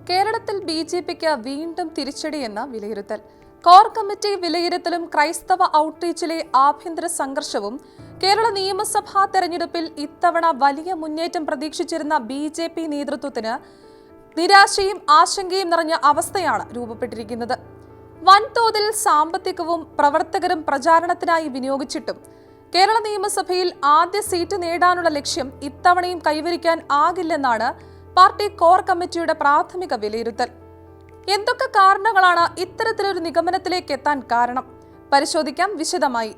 കേരളത്തിൽ ബി.ജെ.പിക്ക് വീണ്ടും തിരിച്ചടിയെന്ന വിലയിരുത്തൽ. കോർ കമ്മിറ്റി വിലയിരുത്തലും ക്രൈസ്തവ ഔട്ട്റീച്ചിലെ ആഭ്യന്തര സംഘർഷവും കേരള നിയമസഭാ തെരഞ്ഞെടുപ്പിൽ ഇത്തവണ വലിയ മുന്നേറ്റം പ്രതീക്ഷിച്ചിരുന്ന ബി.ജെ.പി നേതൃത്വത്തിന് നിരാശയും ആശങ്കയും നിറഞ്ഞ അവസ്ഥയാണ് രൂപപ്പെട്ടിരിക്കുന്നത്. വൻതോതിൽ സാമ്പത്തികവും പ്രവർത്തകരും പ്രചാരണത്തിനായി വിനിയോഗിച്ചിട്ടും കേരള നിയമസഭയിൽ ആദ്യ സീറ്റ് നേടാനുള്ള ലക്ഷ്യം ഇത്തവണയും കൈവരിക്കാൻ ആകില്ലെന്നാണ് പാർട്ടി കോർ കമ്മിറ്റിയുടെ പ്രാഥമിക വിലയിരുത്തൽ. എന്തൊക്കെ കാരണങ്ങളാണ് ഇത്തരത്തിലൊരു നിഗമനത്തിലേക്ക് എത്താൻ കാരണം? പരിശോധിക്കാം വിശദമായി.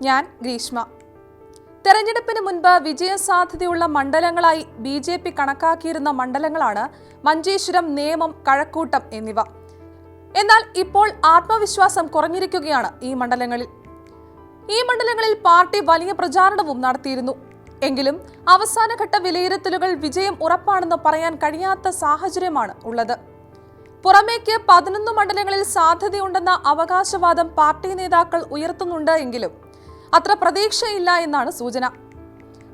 ഞാൻ ഗ്രീഷ്മ. തെരഞ്ഞെടുപ്പിന് മുൻപ് വിജയസാധ്യതയുള്ള മണ്ഡലങ്ങളായി ബി.ജെ.പി കണക്കാക്കിയിരുന്ന മണ്ഡലങ്ങളാണ് മഞ്ചേശ്വരം, നേമം, കഴക്കൂട്ടം എന്നിവ. എന്നാൽ ഇപ്പോൾ ആത്മവിശ്വാസം കുറഞ്ഞിരിക്കുകയാണ് ഈ മണ്ഡലങ്ങളിൽ. പാർട്ടി വലിയ പ്രചാരണവും നടത്തിയിരുന്നു. എങ്കിലും അവസാനഘട്ട വിലയിരുത്തലുകൾ വിജയം ഉറപ്പാണെന്ന് പറയാൻ കഴിയാത്ത സാഹചര്യമാണ് ഉള്ളത്. പുറമേക്ക് 11 മണ്ഡലങ്ങളിൽ സാധ്യതയുണ്ടെന്ന അവകാശവാദം പാർട്ടി നേതാക്കൾ ഉയർത്തുന്നുണ്ട് എങ്കിലും അത്ര പ്രതീക്ഷയില്ല എന്നാണ് സൂചന.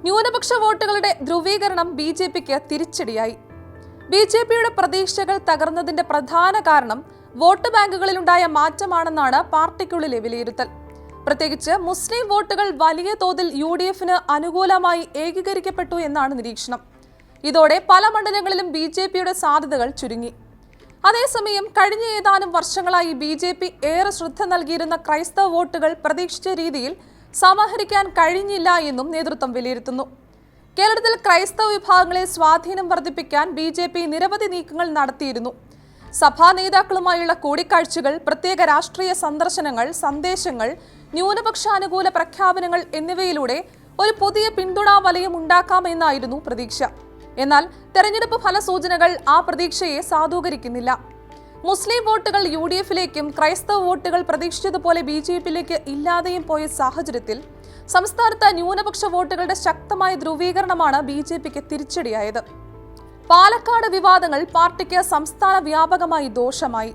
ന്യൂനപക്ഷ വോട്ടുകളുടെ ധ്രുവീകരണം ബി.ജെ.പിക്ക് തിരിച്ചടിയായി. ബി.ജെ.പിയുടെ പ്രതീക്ഷകൾ തകർന്നതിന്റെ പ്രധാന കാരണം വോട്ട് ബാങ്കുകളിലുണ്ടായ മാറ്റമാണെന്നാണ് പാർട്ടിക്കുള്ളിലെ വിലയിരുത്തൽ. പ്രത്യേകിച്ച് മുസ്ലിം വോട്ടുകൾ വലിയ തോതിൽ യു.ഡി.എഫിന് അനുകൂലമായി ഏകീകരിക്കപ്പെട്ടു എന്നാണ് നിരീക്ഷണം. ഇതോടെ പല മണ്ഡലങ്ങളിലും ബി.ജെ.പിയുടെ സാധ്യതകൾ ചുരുങ്ങി. അതേസമയം കഴിഞ്ഞ ഏതാനും വർഷങ്ങളായി ബി.ജെ.പി ഏറെ ശ്രദ്ധ നൽകിയിരുന്ന ക്രൈസ്തവ വോട്ടുകൾ പ്രതീക്ഷിച്ച രീതിയിൽ സമാഹരിക്കാൻ കഴിഞ്ഞില്ല എന്നും നേതൃത്വം വിലയിരുത്തുന്നു. കേരളത്തിൽ ക്രൈസ്തവ വിഭാഗങ്ങളിൽ സ്വാധീനം വർദ്ധിപ്പിക്കാൻ ബി.ജെ.പി നിരവധി നീക്കങ്ങൾ നടത്തിയിരുന്നു. സഭാ നേതാക്കളുമായുള്ള കൂടിക്കാഴ്ചകൾ, പ്രത്യേക രാഷ്ട്രീയ സന്ദർശനങ്ങൾ, സന്ദേശങ്ങൾ, ന്യൂനപക്ഷാനുകൂല പ്രഖ്യാപനങ്ങൾ എന്നിവയിലൂടെ ഒരു പുതിയ പിന്തുണാ വലയം ഉണ്ടാക്കാമെന്നായിരുന്നു പ്രതീക്ഷ. എന്നാൽ തെരഞ്ഞെടുപ്പ് ഫലസൂചനകൾ ആ പ്രതീക്ഷയെ സാധൂകരിക്കുന്നില്ല. മുസ്ലിം വോട്ടുകൾ യു.ഡി.എഫിലേക്കും ക്രൈസ്തവ വോട്ടുകൾ പ്രതീക്ഷിച്ചതുപോലെ ബി.ജെ.പിയിലേക്ക് ഇല്ലാതെയും പോയ സാഹചര്യത്തിൽ സംസ്ഥാനത്ത് ന്യൂനപക്ഷ വോട്ടുകളുടെ ശക്തമായ ധ്രുവീകരണമാണ് ബി.ജെ.പിക്ക് തിരിച്ചടിയായത്. പാലക്കാട് വിവാദങ്ങൾ പാർട്ടിക്ക് സംസ്ഥാന വ്യാപകമായി ദോഷമായി.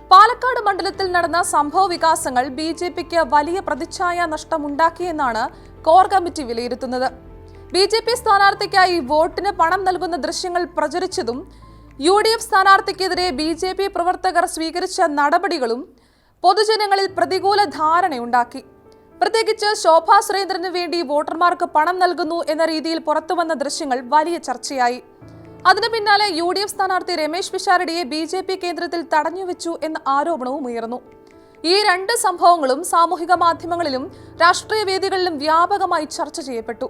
പാലക്കാട് മണ്ഡലത്തിൽ നടന്ന സംഭവ വികാസങ്ങൾ ബി.ജെ.പിക്ക് വലിയ പ്രതിച്ഛായ നഷ്ടമുണ്ടാക്കിയെന്നാണ് കോർ കമ്മിറ്റി വിലയിരുത്തുന്നത്. ബി.ജെ.പി സ്ഥാനാർത്ഥിക്കായി വോട്ടിന് പണം നൽകുന്ന ദൃശ്യങ്ങൾ പ്രചരിച്ചതും യു.ഡി.എഫ് സ്ഥാനാർത്ഥിക്കെതിരെ ബി.ജെ.പി പ്രവർത്തകർ സ്വീകരിച്ച നടപടികളും പൊതുജനങ്ങളിൽ പ്രതികൂല ധാരണയുണ്ടാക്കി. പ്രത്യേകിച്ച് ശോഭാ സുരേന്ദ്രന് വേണ്ടി വോട്ടർമാർക്ക് പണം നൽകുന്നു എന്ന രീതിയിൽ പുറത്തുവന്ന ദൃശ്യങ്ങൾ വലിയ ചർച്ചയായി. അതിനു പിന്നാലെ യു.ഡി.എഫ് സ്ഥാനാർത്ഥി രമേശ് പിഷാരടിയെ ബി.ജെ.പി കേന്ദ്രത്തിൽ തടഞ്ഞുവെച്ചു എന്ന ആരോപണവും ഉയർന്നു. ഈ രണ്ട് സംഭവങ്ങളും സാമൂഹിക മാധ്യമങ്ങളിലും രാഷ്ട്രീയ വേദികളിലും വ്യാപകമായി ചർച്ച ചെയ്യപ്പെട്ടു.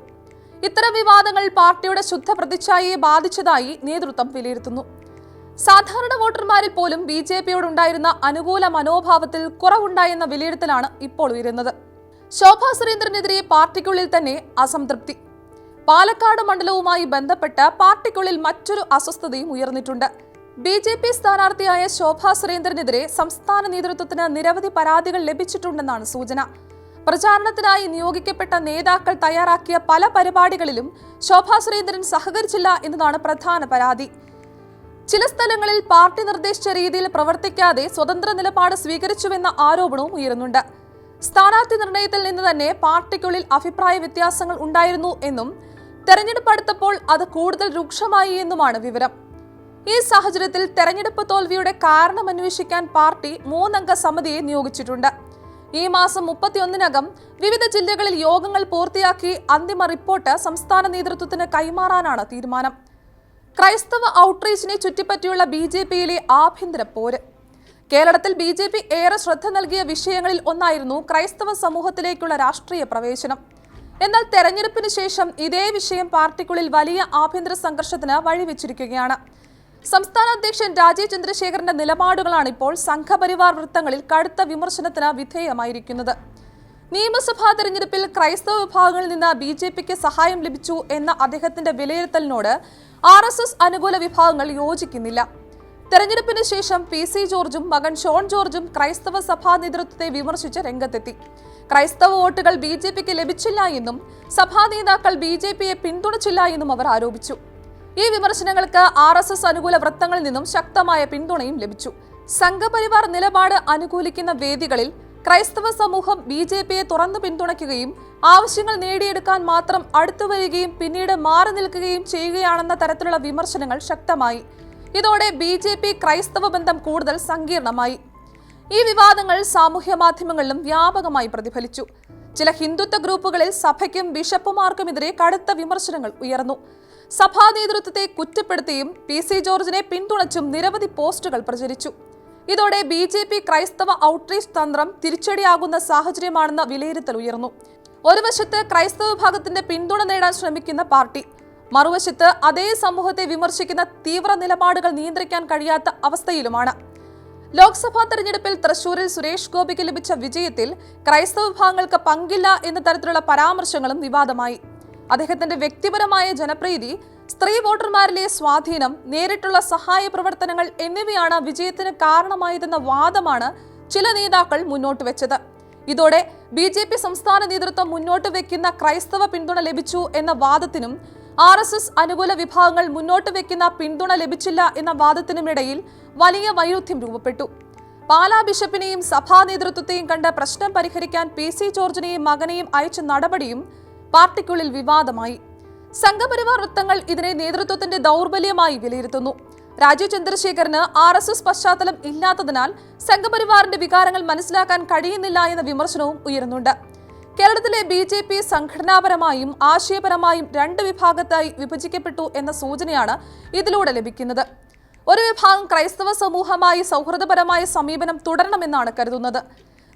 ഇത്തരം വിവാദങ്ങൾ പാർട്ടിയുടെ ശുദ്ധ പ്രതിച്ഛായയെ ബാധിച്ചതായി നേതൃത്വം വിലയിരുത്തുന്നു. സാധാരണ വോട്ടർമാരിൽ പോലും ബി.ജെ.പിയോടുണ്ടായിരുന്ന അനുകൂല മനോഭാവത്തിൽ കുറവുണ്ടായെന്ന വിലയിരുത്തലാണ് ഇപ്പോൾ ഉയരുന്നത്. ശോഭാ സുരേന്ദ്രനെതിരെ പാർട്ടിക്കുള്ളിൽ തന്നെ അസംതൃപ്തി. പാലക്കാട് മണ്ഡലവുമായി ബന്ധപ്പെട്ട് പാർട്ടിക്കുള്ളിൽ മറ്റൊരു അസ്വസ്ഥതയും ഉയർന്നിട്ടുണ്ട്. ബി.ജെ.പി സ്ഥാനാർത്ഥിയായ ശോഭാ സുരേന്ദ്രനെതിരെ സംസ്ഥാന നേതൃത്വത്തിന് നിരവധി പരാതികൾ ലഭിച്ചിട്ടുണ്ടെന്നാണ് സൂചന. പ്രചാരണത്തിനായി നിയോഗിക്കപ്പെട്ട നേതാക്കൾ തയ്യാറാക്കിയ പല പരിപാടികളിലും ശോഭാ സുരേന്ദ്രൻ സഹകരിച്ചില്ല എന്നതാണ് പ്രധാന പരാതി. ചില സ്ഥലങ്ങളിൽ പാർട്ടി നിർദ്ദേശിച്ച രീതിയിൽ പ്രവർത്തിക്കാതെ സ്വതന്ത്ര നിലപാട് സ്വീകരിച്ചുവെന്ന ആരോപണവും ഉയരുന്നുണ്ട്. സ്ഥാനാർത്ഥി നിർണയത്തിൽ നിന്ന് തന്നെ പാർട്ടിക്കുള്ളിൽ അഭിപ്രായ വ്യത്യാസങ്ങൾ ഉണ്ടായിരുന്നു എന്നും തെരഞ്ഞെടുപ്പ് അടുത്തപ്പോൾ അത് കൂടുതൽ രൂക്ഷമായി എന്നുമാണ് വിവരം. ഈ സാഹചര്യത്തിൽ തെരഞ്ഞെടുപ്പ് തോൽവിയുടെ കാരണം അന്വേഷിക്കാൻ പാർട്ടി 3 അംഗ സമിതിയെ നിയോഗിച്ചിട്ടുണ്ട്. ഈ മാസം 31-നകം വിവിധ ജില്ലകളിൽ യോഗങ്ങൾ പൂർത്തിയാക്കി അന്തിമ റിപ്പോർട്ട് സംസ്ഥാന നേതൃത്വത്തിന് കൈമാറാനാണ് തീരുമാനം. ക്രൈസ്തവ ഔട്ട്റീച്ചിനെ ചുറ്റിപ്പറ്റിയുള്ള ബി.ജെ.പിയിലെ ആഭ്യന്തര പോര്. കേരളത്തിൽ ബി.ജെ.പി ഏറെ ശ്രദ്ധ നൽകിയ വിഷയങ്ങളിൽ ഒന്നായിരുന്നു ക്രൈസ്തവ സമൂഹത്തിലേക്കുള്ള രാഷ്ട്രീയ പ്രവേശനം. എന്നാൽ തെരഞ്ഞെടുപ്പിന് ശേഷം ഇതേ വിഷയം പാർട്ടിക്കുള്ളിൽ വലിയ ആഭ്യന്തര സംഘർഷത്തിന് വഴിവെച്ചിരിക്കുകയാണ്. സംസ്ഥാന അധ്യക്ഷൻ രാജീവ് ചന്ദ്രശേഖരന്റെ നിലപാടുകളാണ് ഇപ്പോൾ സംഘപരിവാർ വൃത്തങ്ങളിൽ കടുത്ത വിമർശനത്തിന് വിധേയമായിരിക്കുന്നത്. നിയമസഭാ തെരഞ്ഞെടുപ്പിൽ ക്രൈസ്തവ വിഭാഗങ്ങളിൽ നിന്ന് ബി.ജെ.പിക്ക് സഹായം ലഭിച്ചു എന്ന അദ്ദേഹത്തിന്റെ വിലയിരുത്തലിനോട് ആർ.എസ്.എസ് അനുകൂല വിഭാഗങ്ങൾ യോജിക്കുന്നില്ല. തെരഞ്ഞെടുപ്പിന് ശേഷം പി.സി. ജോർജും മകൻ ഷോൺ ജോർജും ക്രൈസ്തവ സഭാ നേതൃത്വത്തെ വിമർശിച്ച് രംഗത്തെത്തി. ക്രൈസ്തവ വോട്ടുകൾ ബി.ജെ.പിക്ക് ലഭിച്ചില്ല എന്നും സഭാ നേതാക്കൾ ബി.ജെ.പിയെ പിന്തുണച്ചില്ല എന്നും അവർ ആരോപിച്ചു. ഈ വിമർശനങ്ങൾക്ക് ആർ.എസ്.എസ് അനുകൂല വൃത്തങ്ങളിൽ നിന്നും ശക്തമായ പിന്തുണയും ലഭിച്ചു. സംഘപരിവാർ നിലപാട് അനുകൂലിക്കുന്ന വേദികളിൽ ക്രൈസ്തവ സമൂഹം ബി.ജെ.പിയെ തുറന്നു പിന്തുണയ്ക്കുകയും ആവശ്യങ്ങൾ നേടിയെടുക്കാൻ മാത്രം അടുത്തുവരികയും പിന്നീട് മാറി നിൽക്കുകയും ചെയ്യുകയാണെന്ന തരത്തിലുള്ള വിമർശനങ്ങൾ ശക്തമായി. ഇതോടെ BJP ക്രൈസ്തവ ബന്ധം കൂടുതൽ സങ്കീർണമായി. ഈ വിവാദങ്ങൾ സാമൂഹ്യ മാധ്യമങ്ങളിലും വ്യാപകമായി പ്രതിഫലിച്ചു. ചില ഹിന്ദുത്വ ഗ്രൂപ്പുകളിൽ സഭയ്ക്കും ബിഷപ്പുമാർക്കുമെതിരെ കടുത്ത വിമർശനങ്ങൾ ഉയർന്നു. സഭാ നേതൃത്വത്തെ കുറ്റപ്പെടുത്തിയും PC ജോർജിനെ പിന്തുണച്ചും നിരവധി പോസ്റ്റുകൾ പ്രചരിച്ചു. ഇതോടെ BJP ക്രൈസ്തവ ഔട്ട്റീച്ച് തന്ത്രം തിരിച്ചടിയാകുന്ന സാഹചര്യമാണെന്ന വിലയിരുത്തൽ ഉയർന്നു. ഒരു വശത്ത് ക്രൈസ്തവ വിഭാഗത്തിന്റെ പിന്തുണ നേടാൻ ശ്രമിക്കുന്ന പാർട്ടി, മറുവശത്ത് അതേ സമൂഹത്തെ വിമർശിക്കുന്ന തീവ്ര നിലപാടുകൾ നിയന്ത്രിക്കാൻ കഴിയാത്ത അവസ്ഥയിലുമാണ്. ലോക്സഭാ തെരഞ്ഞെടുപ്പിൽ തൃശൂരിൽ സുരേഷ് ഗോപിക്ക് ലഭിച്ച വിജയത്തിൽ ക്രൈസ്തവ വിഭാഗങ്ങൾക്ക് പങ്കില്ല എന്ന തരത്തിലുള്ള പരാമർശങ്ങളും വിവാദമായി. അദ്ദേഹത്തിന്റെ വ്യക്തിപരമായ ജനപ്രീതി, സ്ത്രീ വോട്ടർമാരിലെ സ്വാധീനം, നേരിട്ടുള്ള സഹായ പ്രവർത്തനങ്ങൾ എന്നിവയാണ് വിജയത്തിന് കാരണമായതെന്ന വാദമാണ് ചില നേതാക്കൾ മുന്നോട്ട് വെച്ചത്. ഇതോടെ BJP സംസ്ഥാന നേതൃത്വം മുന്നോട്ട് വെക്കുന്ന ക്രൈസ്തവ പിന്തുണ ലഭിച്ചു എന്ന വാദത്തിനും RSS അനുകൂല വിഭാഗങ്ങൾ മുന്നോട്ട് വെക്കുന്ന പിന്തുണ ലഭിച്ചില്ല എന്ന വാദത്തിനുമിടയിൽ വലിയ വൈരുദ്ധ്യം രൂപപ്പെട്ടു. പാലാ ബിഷപ്പിനെയും സഭാ നേതൃത്വത്തെയും കണ്ട് പ്രശ്നം പരിഹരിക്കാൻ PC ജോർജിനെയും മകനെയും അയച്ച നടപടിയും പാർട്ടിക്കുള്ളിൽ വിവാദമായി. സംഘപരിവാർ വൃത്തങ്ങൾ ഇതിനെ നേതൃത്വത്തിന്റെ ദൗർബല്യമായി വിലയിരുത്തുന്നു. രാജീവ് ചന്ദ്രശേഖരന് RSS പശ്ചാത്തലം ഇല്ലാത്തതിനാൽ സംഘപരിവാറിന്റെ വികാരങ്ങൾ മനസ്സിലാക്കാൻ കഴിയുന്നില്ല എന്ന വിമർശനവും ഉയരുന്നുണ്ട്. കേരളത്തിലെ BJP സംഘടനാപരമായും ആശയപരമായും രണ്ട് വിഭാഗത്തായി വിഭജിക്കപ്പെട്ടു എന്ന സൂചനയാണ് ഇതിലൂടെ ലഭിക്കുന്നത്. ഒരു വിഭാഗം ക്രൈസ്തവ സമൂഹമായി സൗഹൃദപരമായ സമീപനം തുടരണമെന്നാണ് കരുതുന്നത്.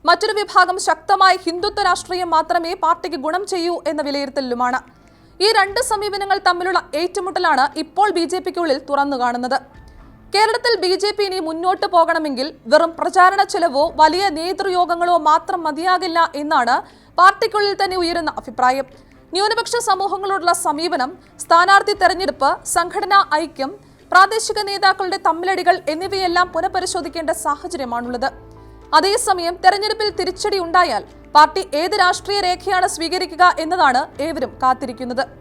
മറ്റൊരു വിഭാഗം ശക്തമായ ഹിന്ദുത്വ രാഷ്ട്രീയം മാത്രമേ പാർട്ടിക്ക് ഗുണം ചെയ്യൂ എന്ന വിലയിരുത്തലിലുമാണ്. ഈ രണ്ട് സമീപനങ്ങൾ തമ്മിലുള്ള ഏറ്റുമുട്ടലാണ് ഇപ്പോൾ BJPക്കുള്ളിൽ തുറന്നു കാണുന്നത്. കേരളത്തിൽ BJP ഇനി മുന്നോട്ട് പോകണമെങ്കിൽ വെറും പ്രചാരണ ചെലവോ വലിയ നേതൃയോഗങ്ങളോ മാത്രം മതിയാകില്ല എന്നാണ് പാർട്ടിക്കുള്ളിൽ തന്നെ ഉയരുന്ന അഭിപ്രായം. ന്യൂനപക്ഷ സമൂഹങ്ങളോടുള്ള സമീപനം, സ്ഥാനാർത്ഥി തെരഞ്ഞെടുപ്പ്, സംഘടനാ ഐക്യം, പ്രാദേശിക നേതാക്കളുടെ തമ്മിലടികൾ എന്നിവയെല്ലാം പുനഃപരിശോധിക്കേണ്ട സാഹചര്യമാണുള്ളത്. അതേസമയം തെരഞ്ഞെടുപ്പിൽ തിരിച്ചടി ഉണ്ടായാൽ പാർട്ടി ഏത് രാഷ്ട്രീയ രേഖയാണ് സ്വീകരിക്കുക എന്നതാണ് ഏവരും കാത്തിരിക്കുന്നത്.